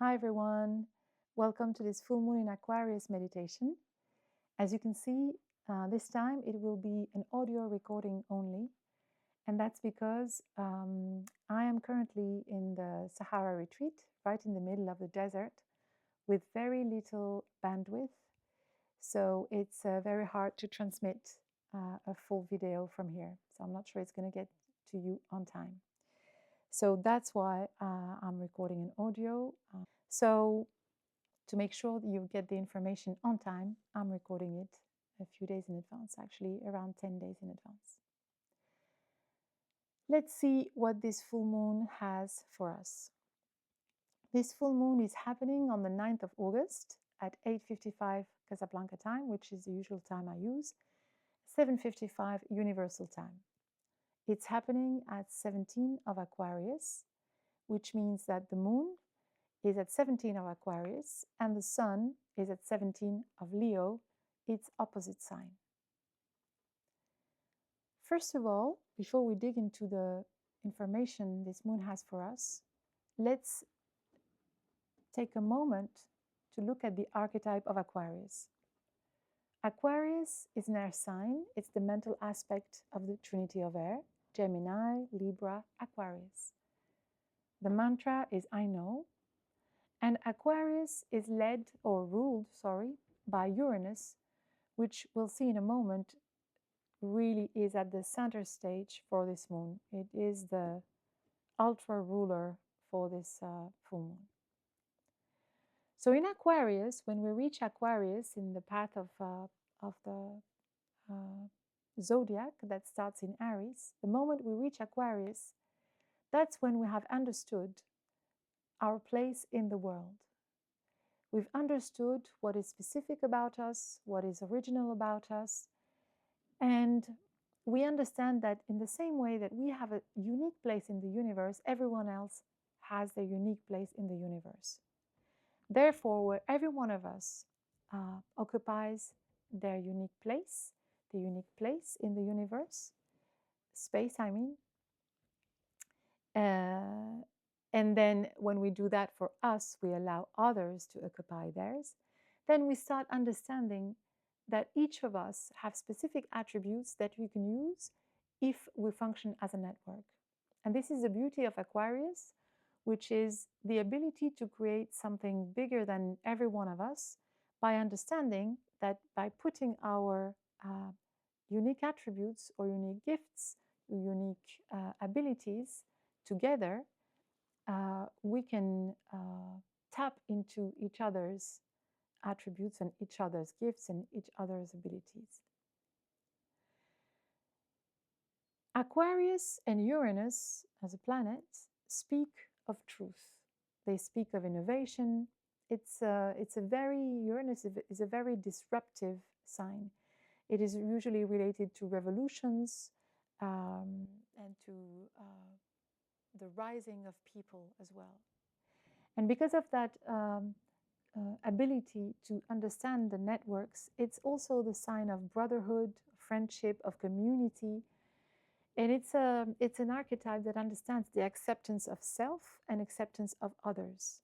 Hi everyone, welcome to this full moon in Aquarius meditation. As you can see, this time it will be an audio recording only, and that's because I am currently in the Sahara retreat, right in the middle of the desert, with very little bandwidth, so it's very hard to transmit a full video from here, so I'm not sure it's going to get to you on time. So that's why I'm recording an audio. So to make sure that you get the information on time, I'm recording it a few days in advance, actually around 10 days in advance. Let's see what this full moon has for us. This full moon is happening on the 9th of August at 8:55 Casablanca time, which is the usual time I use, 7:55 Universal time. It's happening at 17 of Aquarius, which means that the moon is at 17 of Aquarius and the sun is at 17 of Leo, its opposite sign. First of all, before we dig into the information this moon has for us, let's take a moment to look at the archetype of Aquarius. Aquarius is an air sign. It's the mental aspect of the trinity of air: Gemini, Libra, Aquarius. The mantra is I know, and Aquarius is led or ruled, by Uranus, which we'll see in a moment really is at the center stage for this moon. It is the ultra ruler for this full moon. So in Aquarius, when we reach Aquarius in the path of the zodiac that starts in Aries, the moment we reach Aquarius, that's when we have understood our place in the world. We've understood what is specific about us, what is original about us, and we understand that in the same way that we have a unique place in the universe, everyone else has their unique place in the universe. Therefore, where every one of us occupies their unique place, the unique place in the universe, space, I mean. And then when we do that for us, we allow others to occupy theirs, then we start understanding that each of us have specific attributes that we can use if we function as a network. And this is the beauty of Aquarius, which is the ability to create something bigger than every one of us by understanding that by putting our unique attributes or unique gifts, unique abilities together, we can tap into each other's attributes and each other's gifts and each other's abilities. Aquarius and Uranus as a planet speak of truth. They speak of innovation. Uranus is a very disruptive sign. It is usually related to revolutions and to the rising of people as well. And because of that ability to understand the networks, it's also the sign of brotherhood, friendship, of community. And it's an archetype that understands the acceptance of self and acceptance of others.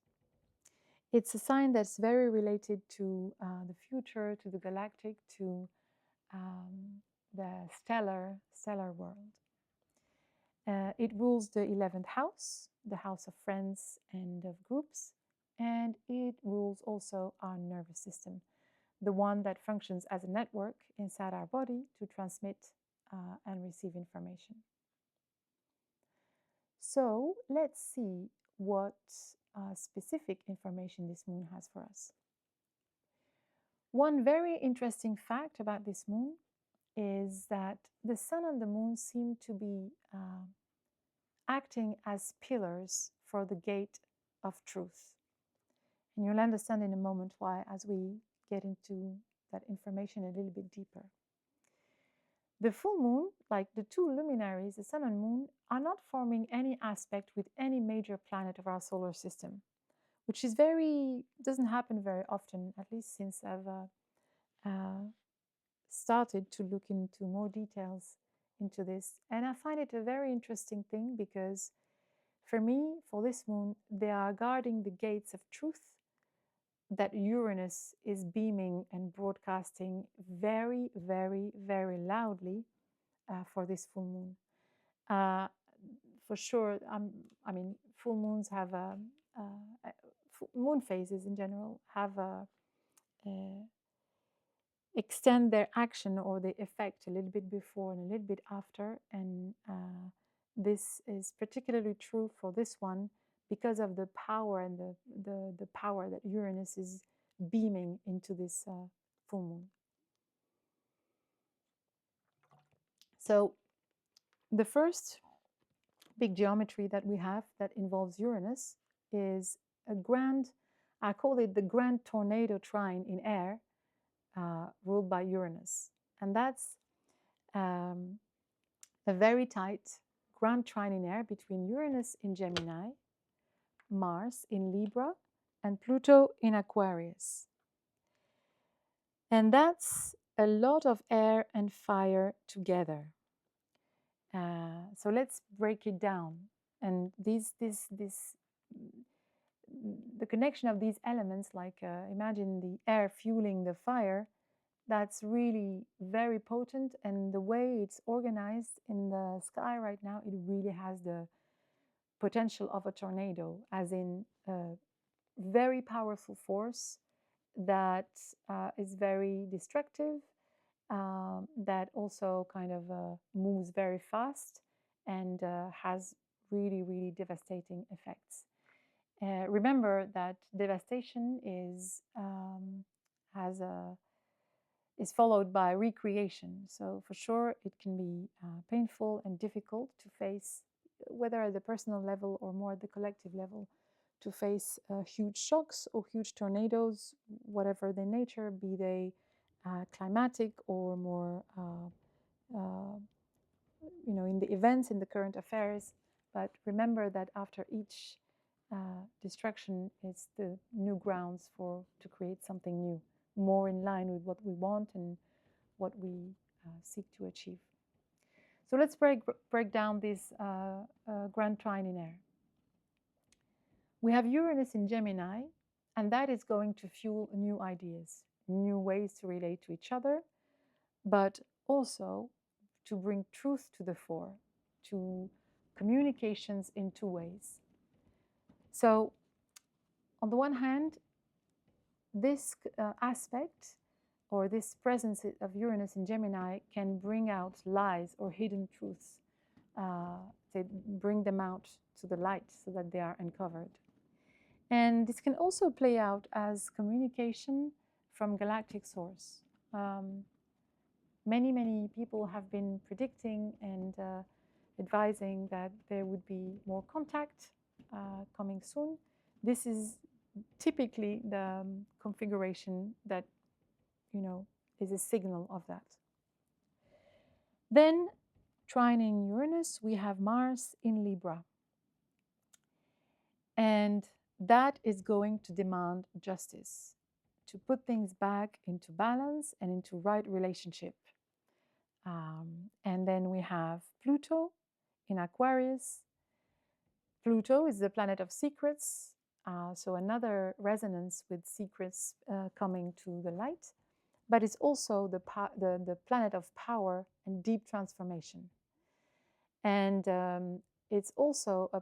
It's a sign that's very related to the future, to the galactic, to the stellar world. It rules the 11th house, the house of friends and of groups, and it rules also our nervous system, the one that functions as a network inside our body to transmit and receive information. So let's see what specific information this moon has for us. One very interesting fact about this moon is that the sun and the moon seem to be acting as pillars for the gate of truth. And you'll understand in a moment why as we get into that information a little bit deeper. The full moon, like the two luminaries, the sun and moon, are not forming any aspect with any major planet of our solar system, which is doesn't happen very often, at least since I've started to look into more details into this. And I find it a very interesting thing because for me, for this moon, they are guarding the gates of truth that Uranus is beaming and broadcasting very, very, very loudly for this full moon. For sure, I mean, full moons have moon phases in general have extend their action or the effect a little bit before and a little bit after, and this is particularly true for this one because of the power and the power that Uranus is beaming into this full moon. So the first big geometry that we have that involves Uranus is a grand, I call it the grand tornado trine in air, ruled by Uranus. And that's a very tight grand trine in air between Uranus in Gemini, Mars in Libra, and Pluto in Aquarius. And that's a lot of air and fire together. So let's break it down. And the connection of these elements, like imagine the air fueling the fire, that's really very potent. And the way it's organized in the sky right now, it really has the potential of a tornado, as in a very powerful force that is very destructive, that also kind of moves very fast and has really, really devastating effects. Remember that devastation is followed by recreation. So for sure, it can be painful and difficult to face, whether at the personal level or more at the collective level, to face huge shocks or huge tornadoes, whatever their nature, be they climatic or more, in the events, in the current affairs. But remember that after each destruction, it's the new grounds to create something new, more in line with what we want and what we seek to achieve. So let's break down this grand trine in air. We have Uranus in Gemini, and that is going to fuel new ideas, new ways to relate to each other, but also to bring truth to the fore, to communications in two ways. So on the one hand, this aspect or this presence of Uranus in Gemini can bring out lies or hidden truths. They bring them out to the light so that they are uncovered. And this can also play out as communication from galactic source. Many people have been predicting and advising that there would be more contact coming soon. This is typically the configuration that, is a signal of that. Then, trining Uranus, we have Mars in Libra. And that is going to demand justice, to put things back into balance and into right relationship. And then we have Pluto in Aquarius. Pluto is the planet of secrets, so another resonance with secrets coming to the light, but it's also the planet of power and deep transformation. And it's also a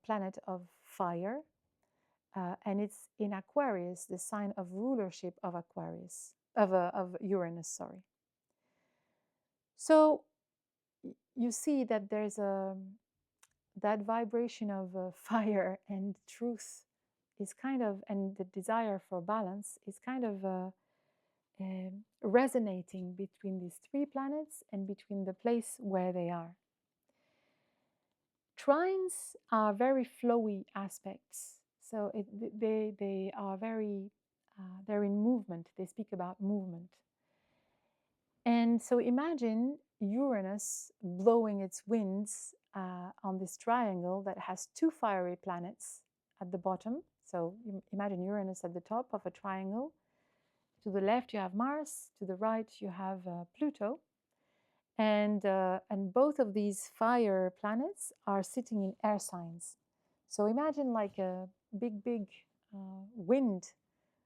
planet of fire, and it's in Aquarius, the sign of rulership of Aquarius, of Uranus, sorry. So you see that there's that vibration of fire and truth is kind of, and the desire for balance is kind of resonating between these three planets and between the place where they are. Trines are very flowy aspects, so they are very, they're in movement, they speak about movement. And so imagine Uranus blowing its winds on this triangle that has two fiery planets at the bottom. So imagine Uranus at the top of a triangle. To the left you have Mars, to the right you have Pluto. And both of these fire planets are sitting in air signs. So imagine like a big wind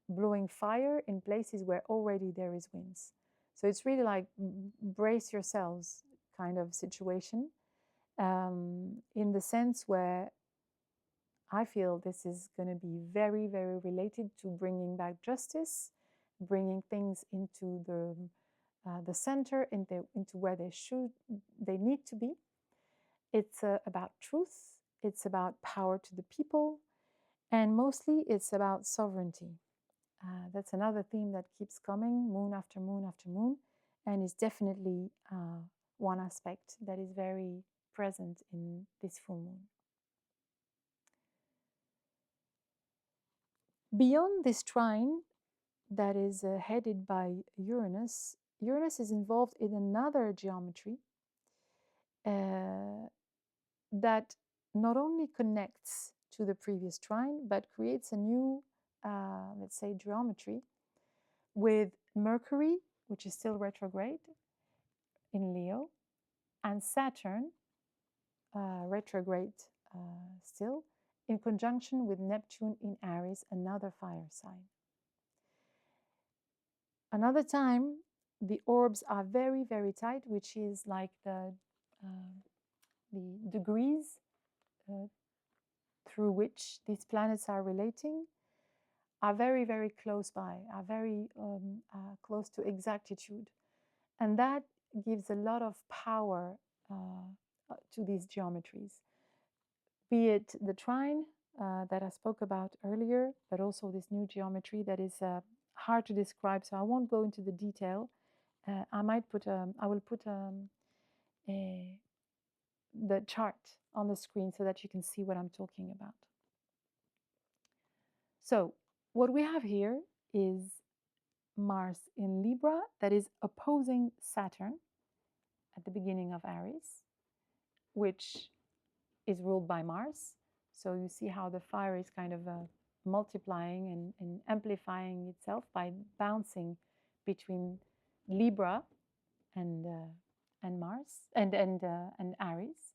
blowing fire in places where already there is winds. So it's really like brace yourselves kind of situation, in the sense where I feel this is going to be very related to bringing back justice, bringing things into the center, into where they need to be. It's about truth. It's about power to the people, and mostly it's about sovereignty. That's another theme that keeps coming, moon after moon after moon, and is definitely one aspect that is very present in this full moon. Beyond this trine that is headed by Uranus, Uranus is involved in another geometry that not only connects to the previous trine, but creates a new, let's say, geometry with Mercury, which is still retrograde in Leo, and Saturn, retrograde still, in conjunction with Neptune in Aries, another fire sign. Another time, the orbs are very tight, which is like the degrees through which these planets are relating, are very close by, are very close to exactitude. And that gives a lot of power to these geometries, be it the trine that I spoke about earlier, but also this new geometry that is hard to describe, so I won't go into the detail. I will put the chart on the screen so that you can see what I'm talking about. So what we have here is Mars in Libra that is opposing Saturn at the beginning of Aries, which is ruled by Mars. So you see how the fire is kind of multiplying and amplifying itself by bouncing between Libra and Mars and Aries.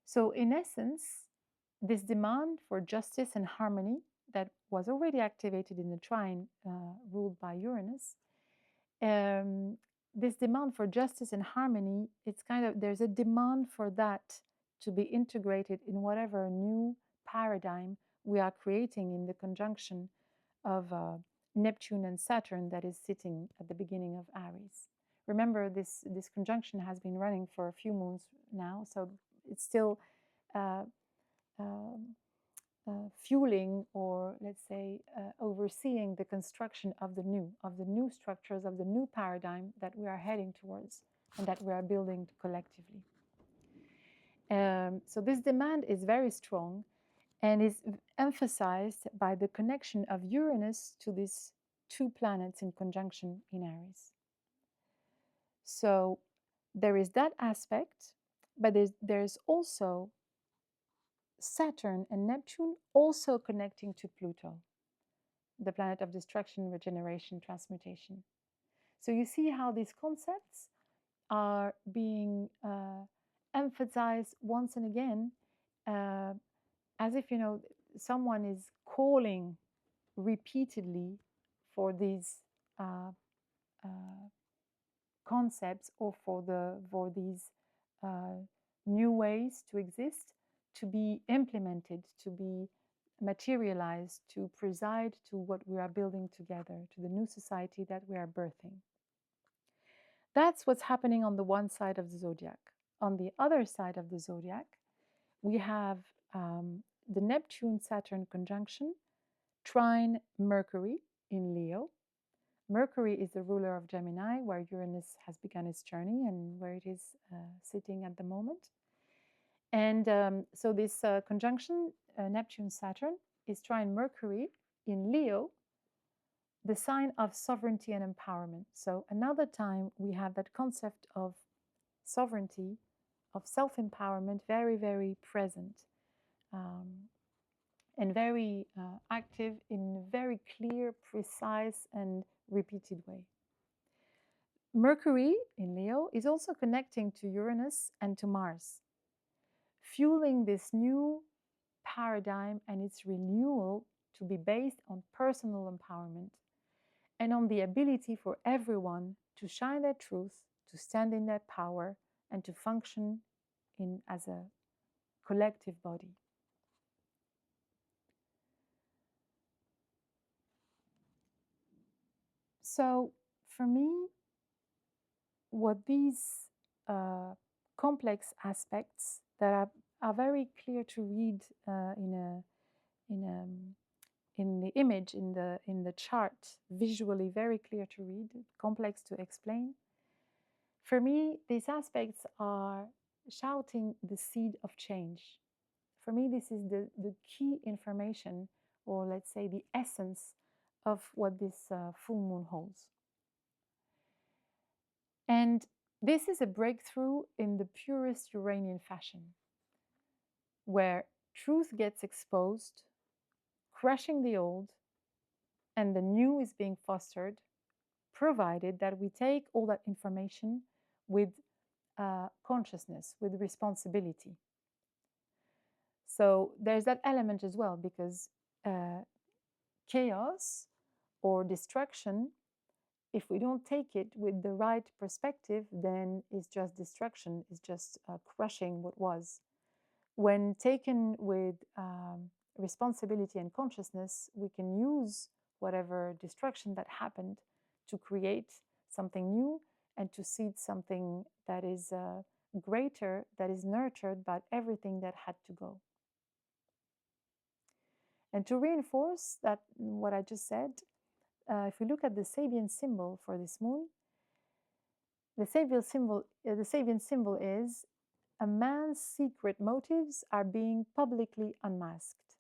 So in essence, this demand for justice and harmony that was already activated in the trine ruled by Uranus, this demand for justice and harmony, it's kind of, there's a demand for that to be integrated in whatever new paradigm we are creating in the conjunction of Neptune and Saturn that is sitting at the beginning of Aries. Remember, this conjunction has been running for a few moons now, so it's still fueling, or let's say overseeing the construction of the new structures, of the new paradigm that we are heading towards and that we are building collectively. So this demand is very strong and is emphasized by the connection of Uranus to these two planets in conjunction in Aries. So there is that aspect, but there's also Saturn and Neptune also connecting to Pluto, the planet of destruction, regeneration, transmutation. So you see how these concepts are being emphasized once and again, as if, you know, someone is calling repeatedly for these concepts, or for these new ways to exist, to be implemented, to be materialized, to preside to what we are building together, to the new society that we are birthing. That's what's happening on the one side of the zodiac. On the other side of the zodiac, we have the Neptune-Saturn conjunction, trine Mercury in Leo. Mercury is the ruler of Gemini, where Uranus has begun its journey and where it is sitting at the moment. And so this conjunction, Neptune-Saturn, is trine Mercury in Leo, the sign of sovereignty and empowerment. So another time we have that concept of sovereignty, of self-empowerment, very present, and very active in a very clear, precise, and repeated way. Mercury in Leo is also connecting to Uranus and to Mars, fueling this new paradigm and its renewal to be based on personal empowerment and on the ability for everyone to shine their truth, to stand in their power, and to function as a collective body. So, for me, what these complex aspects that are very clear to read in the image, in the chart, visually very clear to read, complex to explain. For me, these aspects are shouting the seed of change. For me, this is the key information, or let's say the essence of what this full moon holds. And this is a breakthrough in the purest Uranian fashion, where truth gets exposed, crushing the old, and the new is being fostered, provided that we take all that information with consciousness, with responsibility. So there's that element as well, because chaos or destruction, if we don't take it with the right perspective, then it's just destruction, it's just crushing what was. When taken with responsibility and consciousness, we can use whatever destruction that happened to create something new and to seed something that is greater, that is nurtured by everything that had to go. And to reinforce that, what I just said, if we look at the Sabian symbol for this moon, the Sabian symbol is a man's secret motives are being publicly unmasked.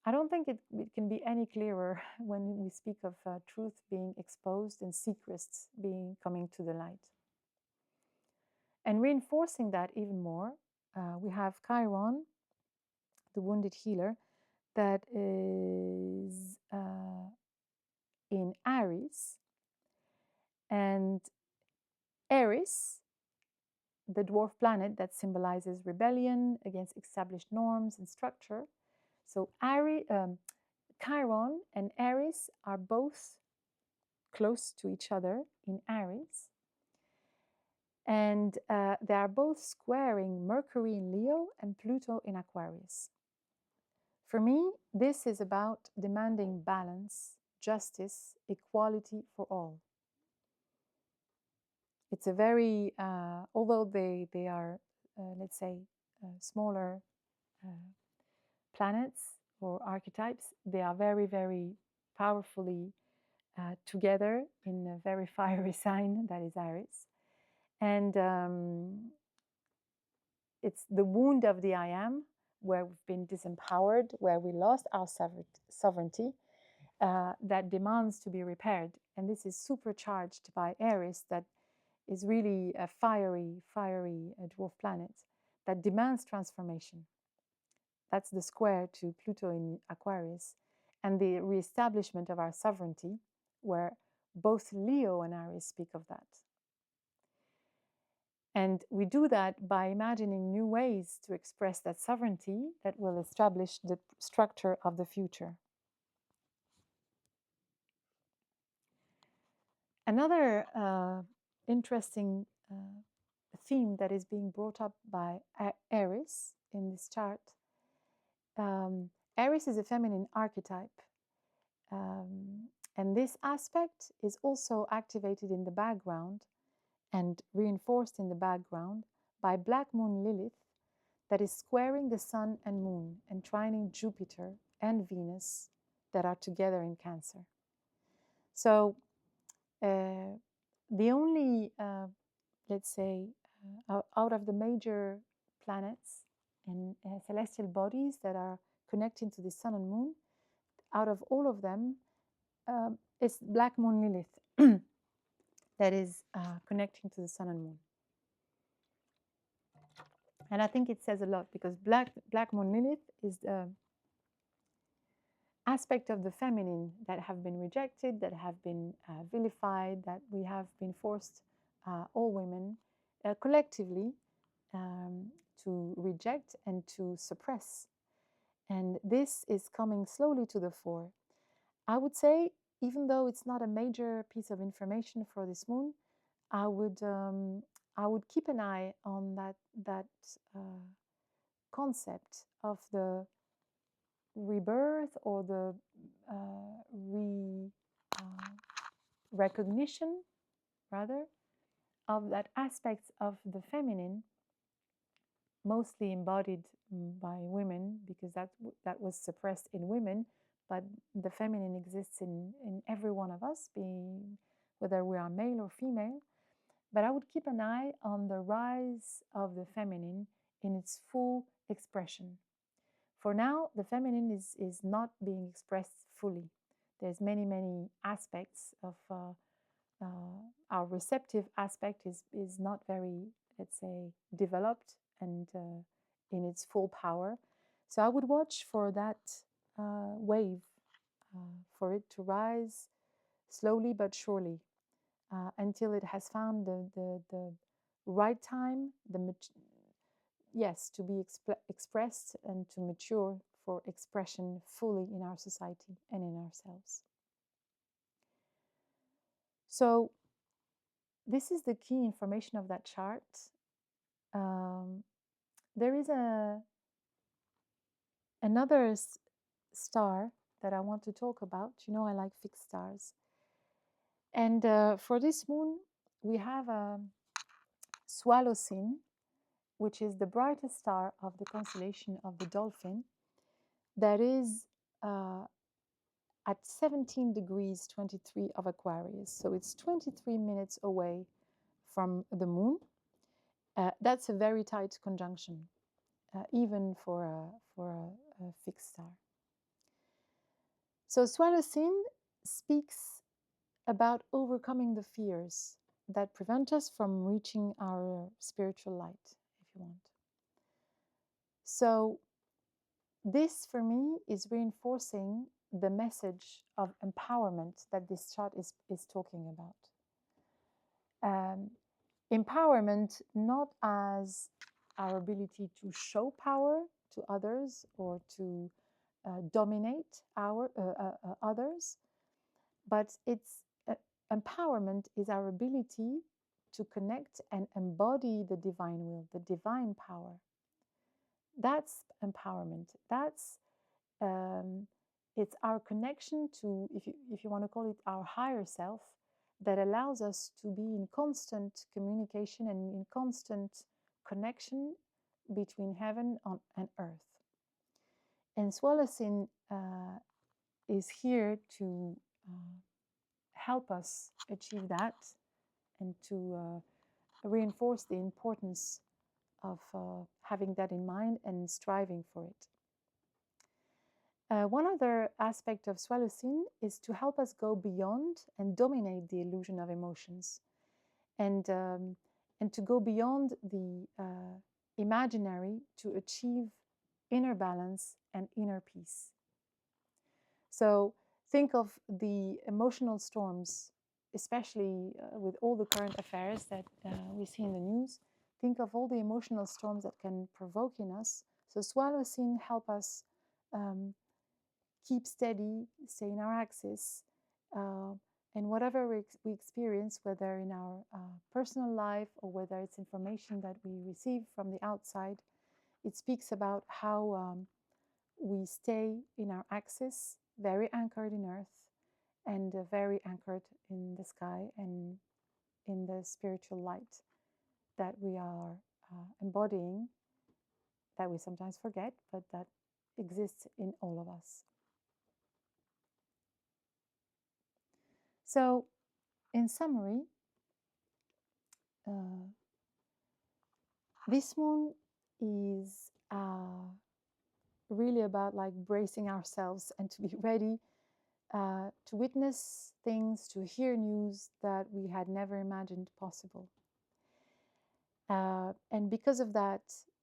I don't think it can be any clearer when we speak of truth being exposed and secrets coming to the light. And reinforcing that even more, we have Chiron, the wounded healer, that is in Aries, and Aries, the dwarf planet that symbolizes rebellion against established norms and structure. So Chiron and Aries are both close to each other in Aries, and they are both squaring Mercury in Leo and Pluto in Aquarius. For me, this is about demanding balance, justice, equality for all. It's a very, although they are, let's say, smaller planets or archetypes, they are very, very powerfully together in a very fiery sign that is Aries. And it's the wound of the I am, where we've been disempowered, where we lost our sovereignty, that demands to be repaired. And this is supercharged by Aries, that is really a fiery dwarf planet that demands transformation. That's the square to Pluto in Aquarius, and the reestablishment of our sovereignty, where both Leo and Aries speak of that. And we do that by imagining new ways to express that sovereignty that will establish the structure of the future. Another interesting theme that is being brought up by Aries in this chart. Aries is a feminine archetype, and this aspect is also activated in the background and reinforced in the background by Black Moon Lilith, that is squaring the Sun and Moon and trining Jupiter and Venus that are together in Cancer. So the only, let's say, out of the major planets and celestial bodies that are connecting to the Sun and Moon, out of all of them, it's Black Moon Lilith that is connecting to the Sun and Moon. And I think it says a lot, because Black Moon Lilith is aspects of the feminine that have been rejected, that have been vilified, that we have been forced, all women, collectively, to reject and to suppress. And this is coming slowly to the fore. I would say, even though it's not a major piece of information for this moon, I would keep an eye on that concept of the rebirth, or the recognition, rather, of that aspect of the feminine, mostly embodied by women, because that was suppressed in women, but the feminine exists in every one of us, being whether we are male or female. But I would keep an eye on the rise of the feminine in its full expression. For now, the feminine is not being expressed fully. There's many aspects of our receptive aspect is not very, let's say, developed and in its full power. So I would watch for that wave, for it to rise slowly but surely, until it has found the right time, yes, to be expressed and to mature for expression fully in our society and in ourselves. So this is the key information of that chart. There is another star that I want to talk about. You know, I like fixed stars. And for this moon, we have a swallow sign, which is the brightest star of the constellation of the Dolphin, that is at 17 degrees 23 of Aquarius. So it's 23 minutes away from the moon. That's a very tight conjunction, even for a fixed star. So swallow sign speaks about overcoming the fears that prevent us from reaching our spiritual light, if you want. So this, for me, is reinforcing the message of empowerment that this chart is talking about. Empowerment not as our ability to show power to others or to dominate others, but it's empowerment is our ability to connect and embody the divine will, the divine power. That's empowerment. That's it's our connection to, if you want to call it, our higher self, that allows us to be in constant communication and in constant connection between heaven and earth. And swallow sign is here to help us achieve that and to reinforce the importance of having that in mind and striving for it. One other aspect of swallow sign is to help us go beyond and dominate the illusion of emotions, and to go beyond the imaginary to achieve inner balance and inner peace. So think of the emotional storms, especially with all the current affairs that we see in the news. Think of all the emotional storms that can provoke in us. So swallow sign help us keep steady, stay in our axis, and whatever we experience, whether in our personal life or whether it's information that we receive from the outside, it speaks about how we stay in our axis, very anchored in earth, and very anchored in the sky and in the spiritual light that we are embodying, that we sometimes forget, but that exists in all of us. So, in summary, this moon is really about like bracing ourselves and to be ready to witness things, to hear news that we had never imagined possible. And because of that,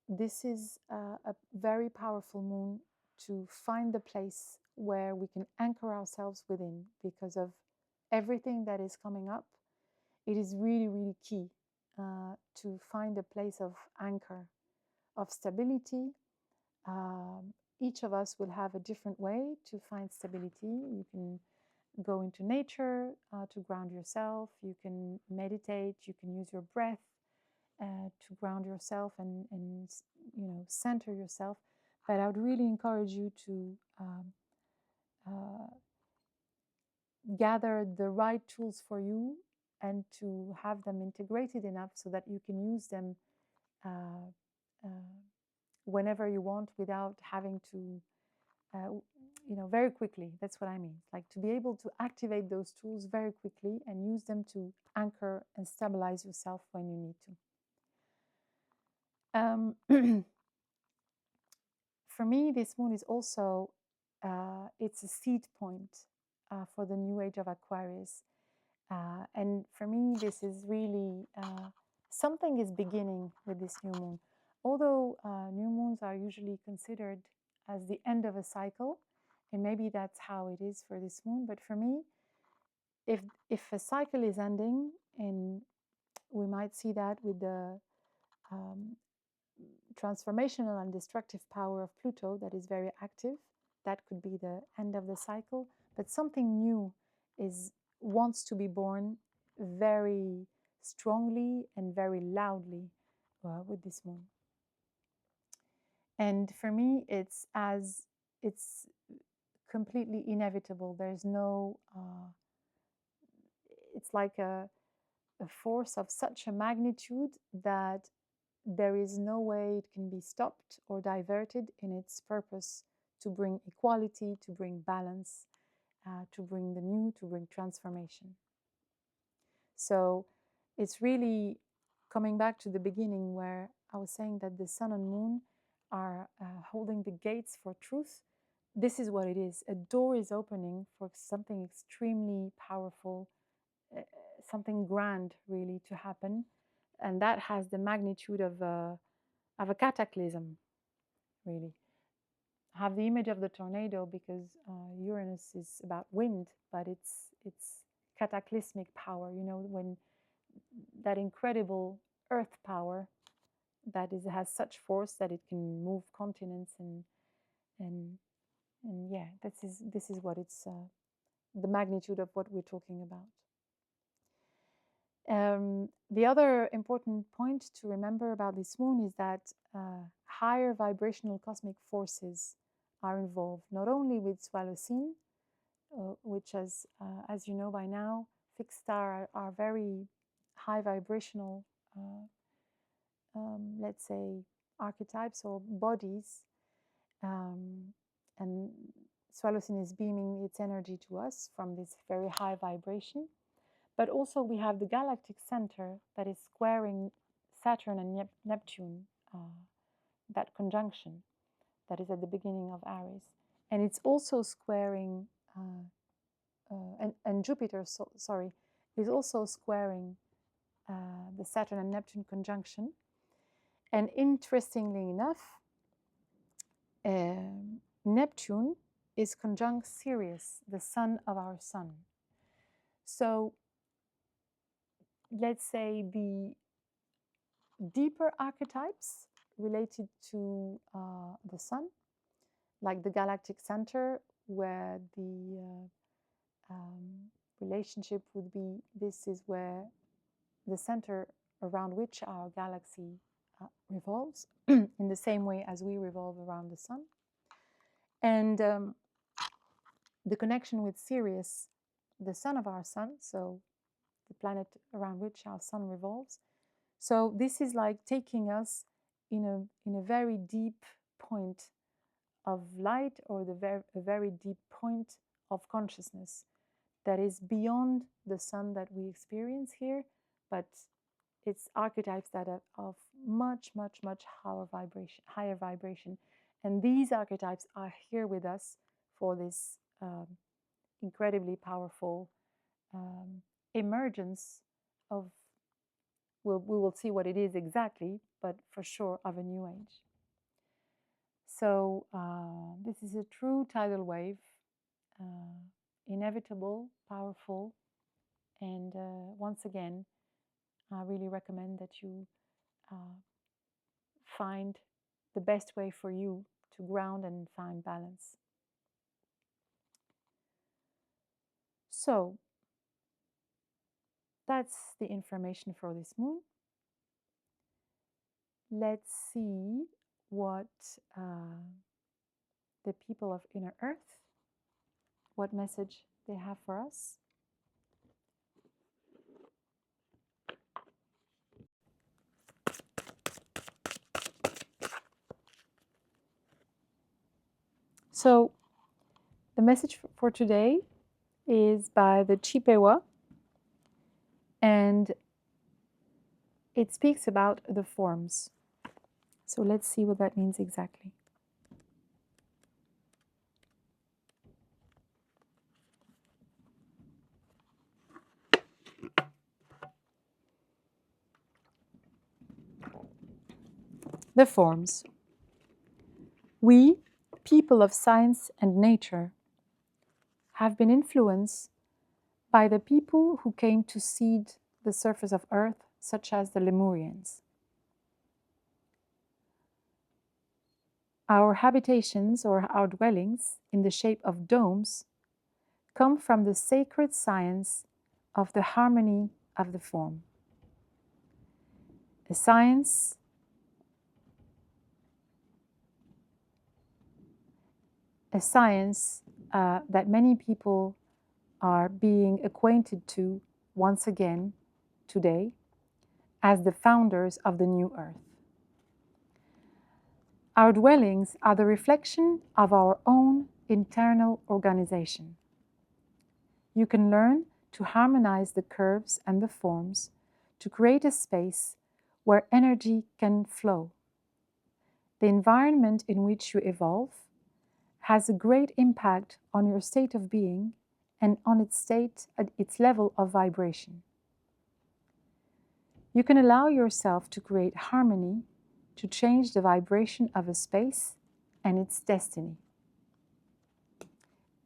this is a very powerful moon to find the place where we can anchor ourselves within because of everything that is coming up. It is really, really key to find a place of anchor, of stability. Each of us will have a different way to find stability. You can go into nature to ground yourself. You can meditate. You can use your breath to ground yourself and center yourself. But I would really encourage you to gather the right tools for you and to have them integrated enough so that you can use them whenever you want without having to, very quickly. That's what I mean. Like to be able to activate those tools very quickly and use them to anchor and stabilize yourself when you need to. For me, this moon is also, it's a seed point for the new age of Aquarius. And for me, this is really, something is beginning with this new moon. Although new moons are usually considered as the end of a cycle, and maybe that's how it is for this moon, but for me, if a cycle is ending, and we might see that with the transformational and destructive power of Pluto that is very active, that could be the end of the cycle, but something new wants to be born very strongly and very loudly with this moon. And for me, it's completely inevitable. There's no, it's like a force of such a magnitude that there is no way it can be stopped or diverted in its purpose to bring equality, to bring balance, to bring the new, to bring transformation. So it's really coming back to the beginning where I was saying that the sun and moon are holding the gates for truth. This is what it is. A door is opening for something extremely powerful, something grand really to happen. And that has the magnitude of a cataclysm, really. I have the image of the tornado because Uranus is about wind, but it's cataclysmic power, when that incredible earth power that has such force that it can move continents and yeah, this is what it's the magnitude of what we're talking about. The other important point to remember about this moon is that higher vibrational cosmic forces are involved, not only with Swallowscene, which as you know by now, fixed stars are very high vibrational, let's say, archetypes or bodies, and Swallowscene is beaming its energy to us from this very high vibration. But also we have the galactic center that is squaring Saturn and Neptune, that conjunction that is at the beginning of Aries. And it's also squaring, and Jupiter, is also squaring the Saturn and Neptune conjunction. And interestingly enough, Neptune is conjunct Sirius, the sun of our sun. So let's say the deeper archetypes related to the sun, like the galactic center, where the relationship would be, this is where the center around which our galaxy revolves, in the same way as we revolve around the sun. And the connection with Sirius, the sun of our sun, so the planet around which our sun revolves. So this is like taking us in a very deep point of light, or a very deep point of consciousness that is beyond the sun that we experience here, but it's archetypes that are of much, much, much higher vibration. And these archetypes are here with us for this incredibly powerful emergence of, we will see what it is exactly, but for sure of a new age. So this is a true tidal wave. inevitable, powerful, and once again, I really recommend that you find the best way for you to ground and find balance. So that's the information for this moon. Let's see what the people of Inner Earth, what message they have for us. So the message for today is by the Chippewa, and it speaks about the forms. So let's see what that means exactly. The forms. We, people of science and nature, have been influenced by the people who came to seed the surface of Earth, such as the Lemurians. Our habitations or our dwellings in the shape of domes come from the sacred science of the harmony of the form. A science that many people are being acquainted to once again today as the founders of the new Earth. Our dwellings are the reflection of our own internal organization. You can learn to harmonize the curves and the forms to create a space where energy can flow. The environment in which you evolve has a great impact on your state of being and on its level of vibration. You can allow yourself to create harmony to change the vibration of a space and its destiny.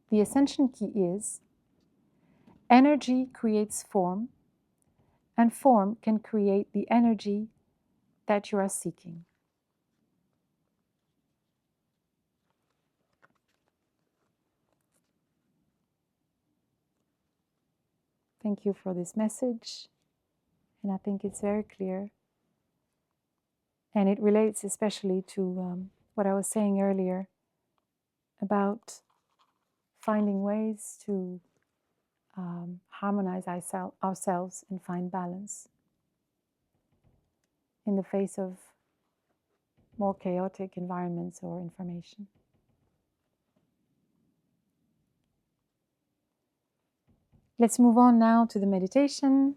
The ascension key is energy creates form, and form can create the energy that you are seeking. Thank you for this message, and I think it's very clear. And it relates especially to what I was saying earlier about finding ways to harmonize ourselves and find balance in the face of more chaotic environments or information. Let's move on now to the meditation.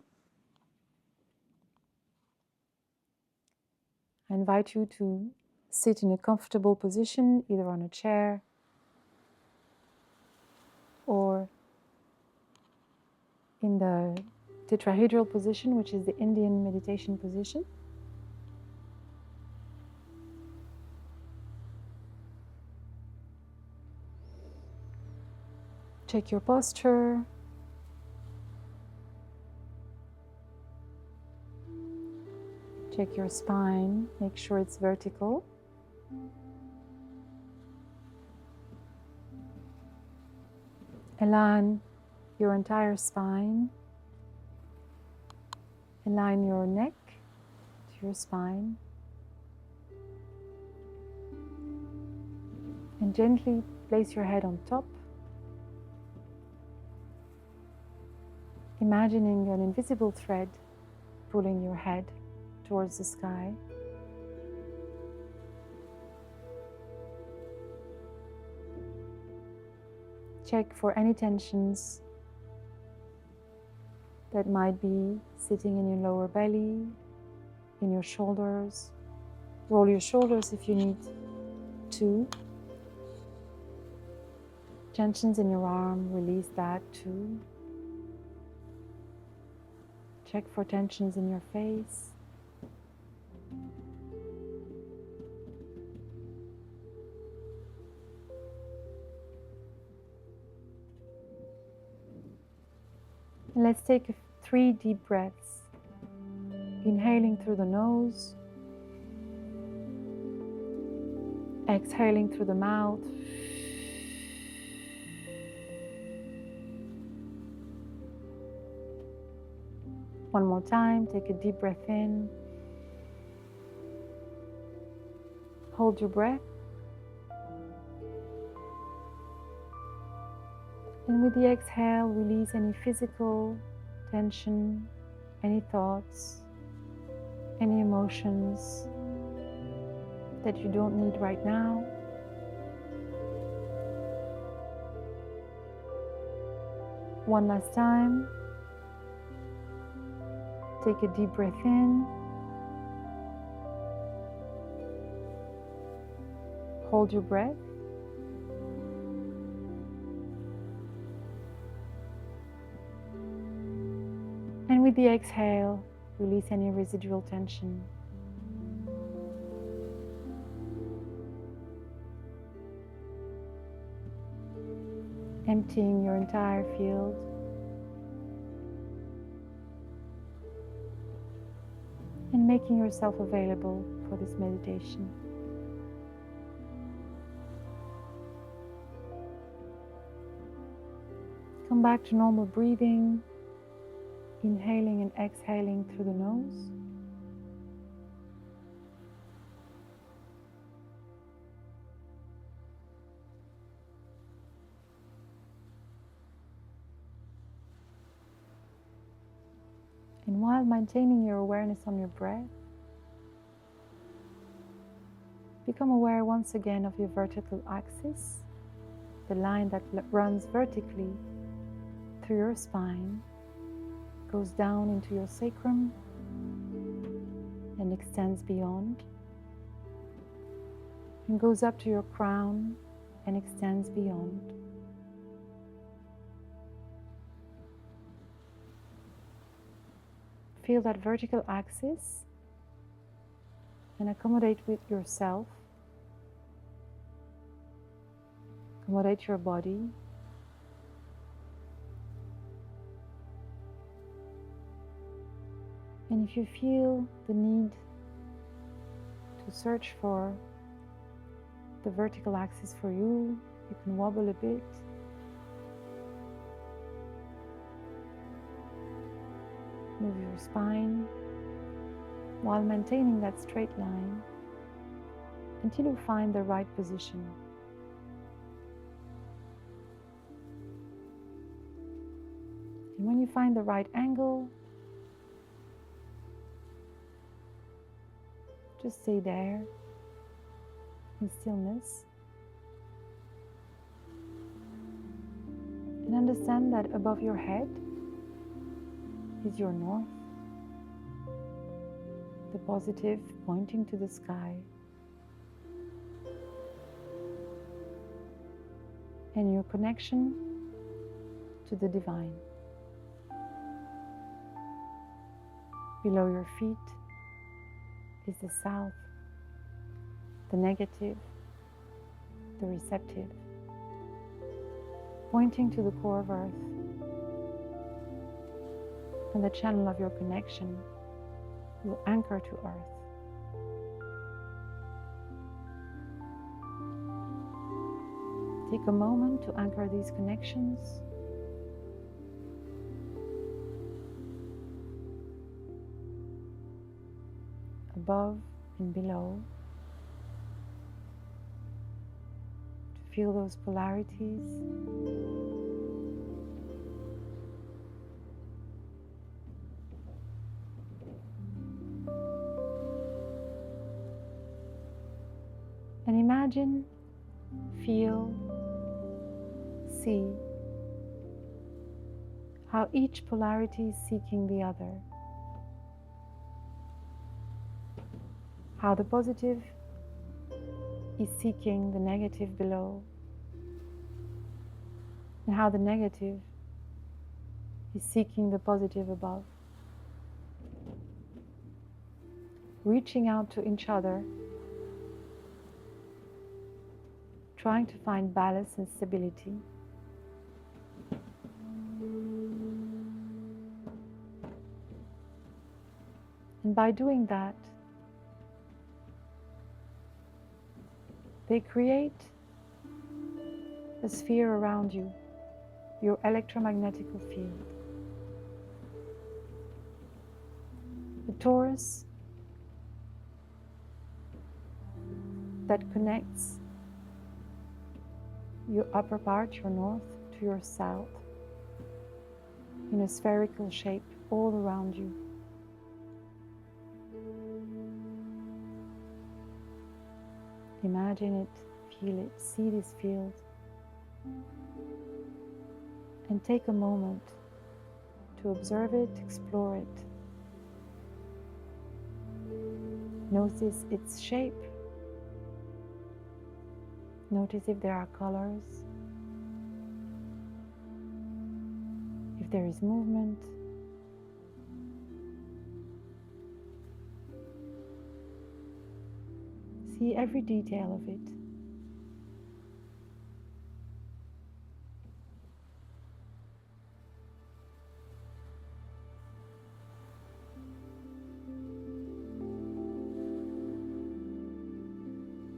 I invite you to sit in a comfortable position, either on a chair or in the tetrahedral position, which is the Indian meditation position. Check your posture. Check your spine. Make sure it's vertical. Align your entire spine. Align your neck to your spine. And gently place your head on top, imagining an invisible thread pulling your head towards the sky. Check for any tensions that might be sitting in your lower belly, in your shoulders. Roll your shoulders if you need to. Tensions in your arm, release that too. Check for tensions in your face. And let's take 3 deep breaths. Inhaling through the nose, exhaling through the mouth. One more time, take a deep breath in. Hold your breath. And with the exhale, release any physical tension, any thoughts, any emotions that you don't need right now. One last time. Take a deep breath in. Hold your breath. And with the exhale, release any residual tension. Emptying your entire field. And making yourself available for this meditation. Come back to normal breathing, inhaling and exhaling through the nose. And while maintaining your awareness on your breath, become aware once again of your vertical axis, the line that runs vertically through your spine, goes down into your sacrum and extends beyond, and goes up to your crown and extends beyond. Feel that vertical axis and accommodate with yourself. Accommodate your body. And if you feel the need to search for the vertical axis for you, you can wobble a bit. Move your spine while maintaining that straight line until you find the right position. And when you find the right angle, just stay there in stillness and understand that above your head is your north, the positive pointing to the sky, and your connection to the divine. Below your feet is the south, the negative, the receptive, pointing to the core of earth and the channel of your connection will anchor to earth. Take a moment to anchor these connections. Above and below, to feel those polarities. And imagine, feel, see how each polarity is seeking the other. How the positive is seeking the negative below, and how the negative is seeking the positive above. Reaching out to each other, trying to find balance and stability. And by doing that, they create a sphere around you, your electromagnetic field. The torus that connects your upper part, your north, to your south, in a spherical shape all around you. Imagine it, feel it, see this field, and take a moment to observe it, explore it. Notice its shape. Notice if there are colors, if there is movement. See every detail of it.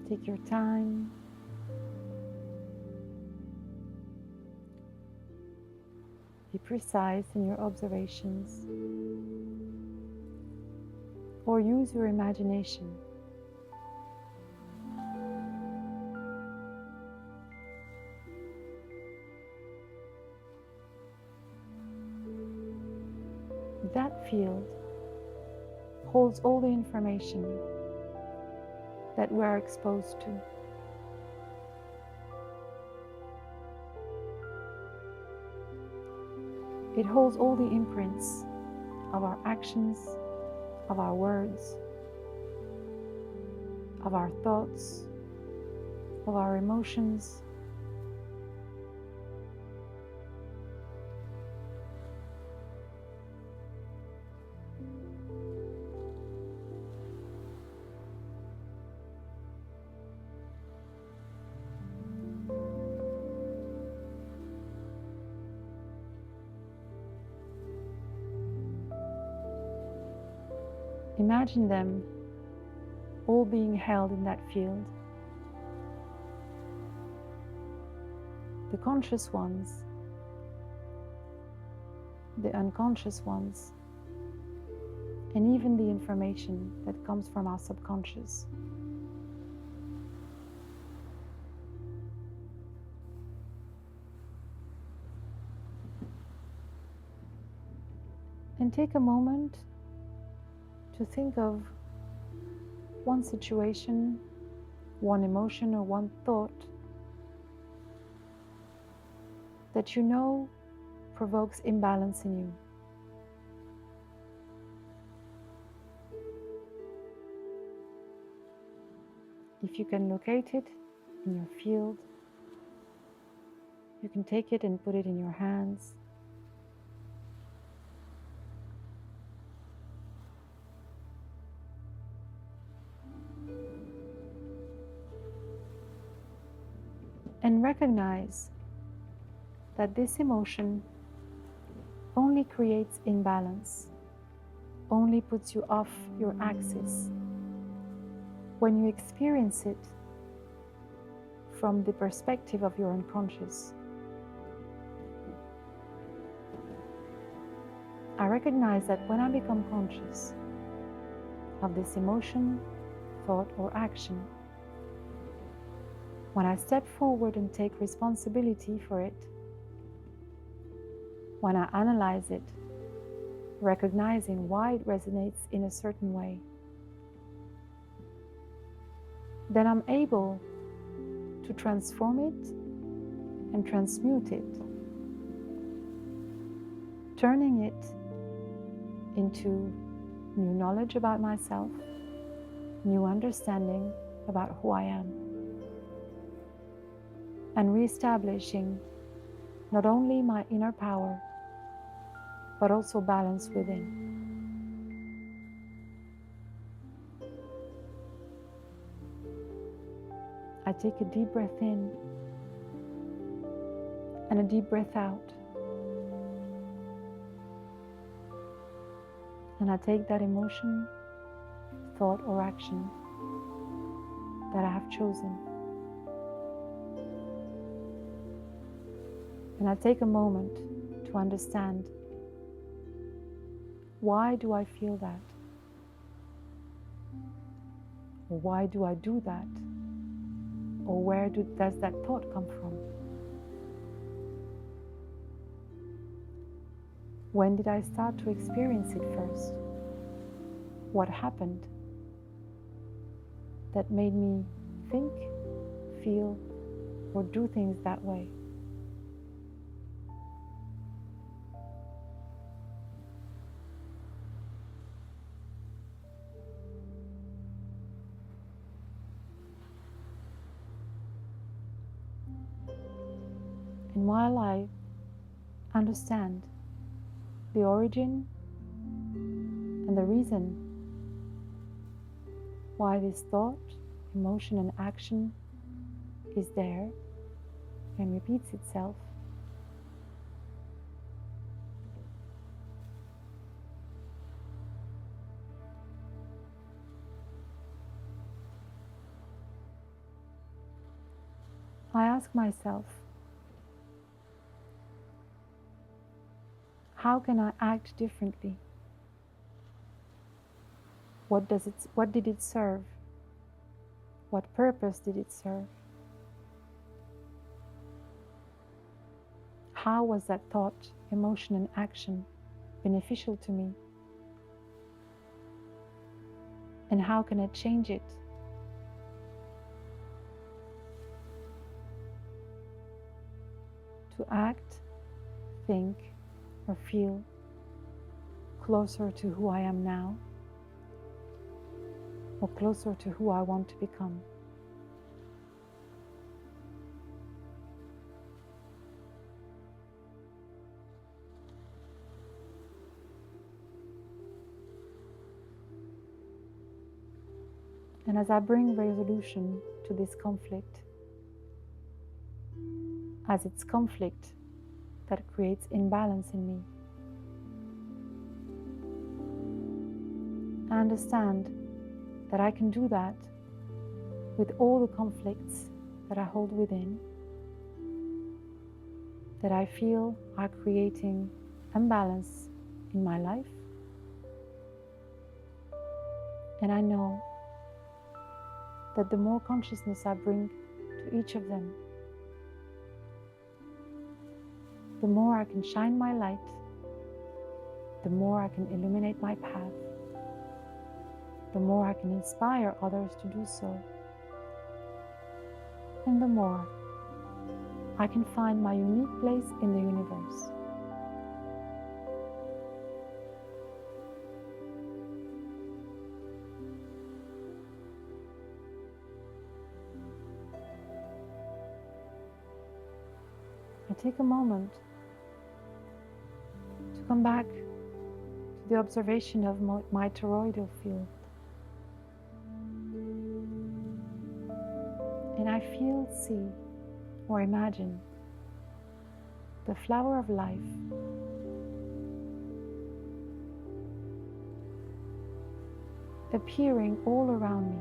Take your time. Be precise in your observations, or use your imagination. That field holds all the information that we are exposed to. It holds all the imprints of our actions, of our words, of our thoughts, of our emotions. Imagine them all being held in that field. The conscious ones, the unconscious ones, and even the information that comes from our subconscious. And take a moment to think of one situation, one emotion, or one thought that you know provokes imbalance in you. If you can locate it in your field, you can take it and put it in your hands. And recognize that this emotion only creates imbalance, only puts you off your axis when you experience it from the perspective of your unconscious. I recognize that when I become conscious of this emotion, thought, or action, when I step forward and take responsibility for it, when I analyze it, recognizing why it resonates in a certain way, then I'm able to transform it and transmute it, turning it into new knowledge about myself, new understanding about who I am, and reestablishing not only my inner power, but also balance within. I take a deep breath in and a deep breath out. And I take that emotion thought or action that I have chosen. And I take a moment to understand, why do I feel that? Or why do I do that? Or where does that thought come from? When did I start to experience it first? What happened that made me think, feel, or do things that way? And while I understand the origin and the reason why this thought, emotion, and action is there and repeats itself, I ask myself, how can I act differently? What did it serve? What purpose did it serve? How was that thought, emotion, and action beneficial to me? And how can I change it? To act, think, or feel closer to who I am now, or closer to who I want to become. And as I bring resolution to this conflict, as it's conflict that creates imbalance in me, I understand that I can do that with all the conflicts that I hold within, that I feel are creating imbalance in my life. And I know that the more consciousness I bring to each of them, the more I can shine my light, the more I can illuminate my path, the more I can inspire others to do so, and the more I can find my unique place in the universe. I take a moment to come back to the observation of my toroidal field. And I feel, see, or imagine the flower of life appearing all around me.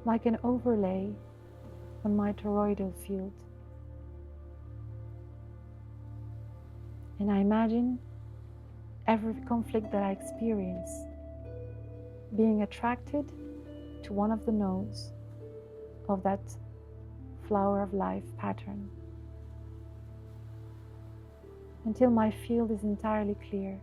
Like an overlay on my toroidal field. And I imagine every conflict that I experience being attracted to one of the nodes of that flower of life pattern, until my field is entirely clear,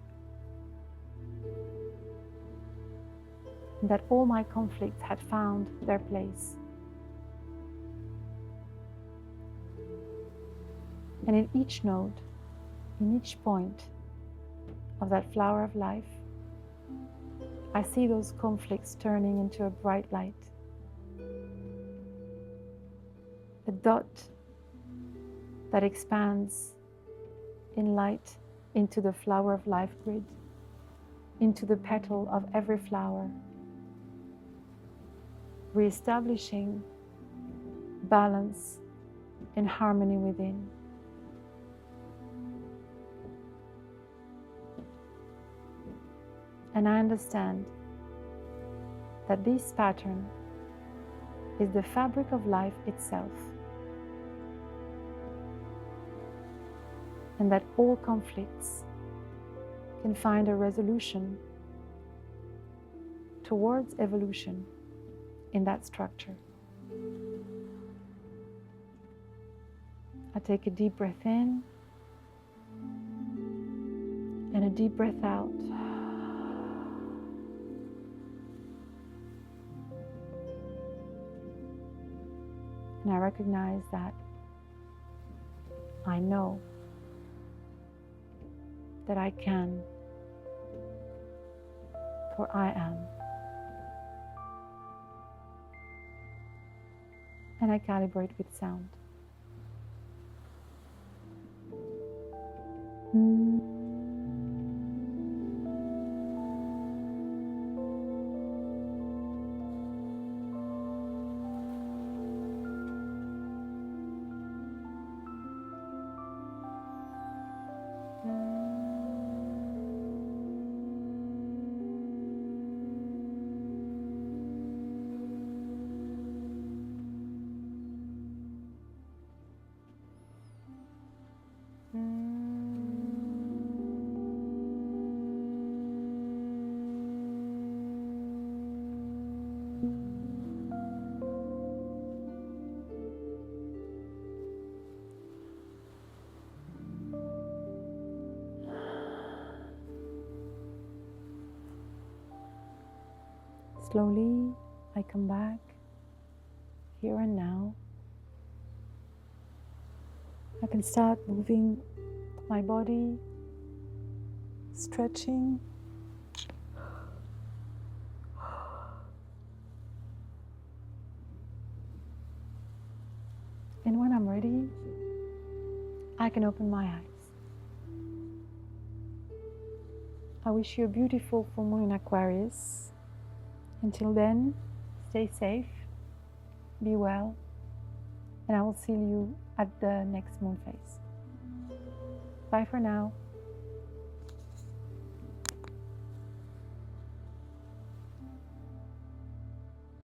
and that all my conflicts had found their place. And in each node, in each point of that flower of life, I see those conflicts turning into a bright light. A dot that expands in light into the flower of life grid, into the petal of every flower, reestablishing balance and harmony within. And I understand that this pattern is the fabric of life itself, and that all conflicts can find a resolution towards evolution in that structure. I take a deep breath in and a deep breath out. And I recognize that I know that I can, for I am. And I calibrate with sound. Slowly, I come back here and now. I can start moving my body, stretching. And when I'm ready, I can open my eyes. I wish you a beautiful full moon in Aquarius. Until then, stay safe, be well, and I will see you at the next moon phase. Bye for now.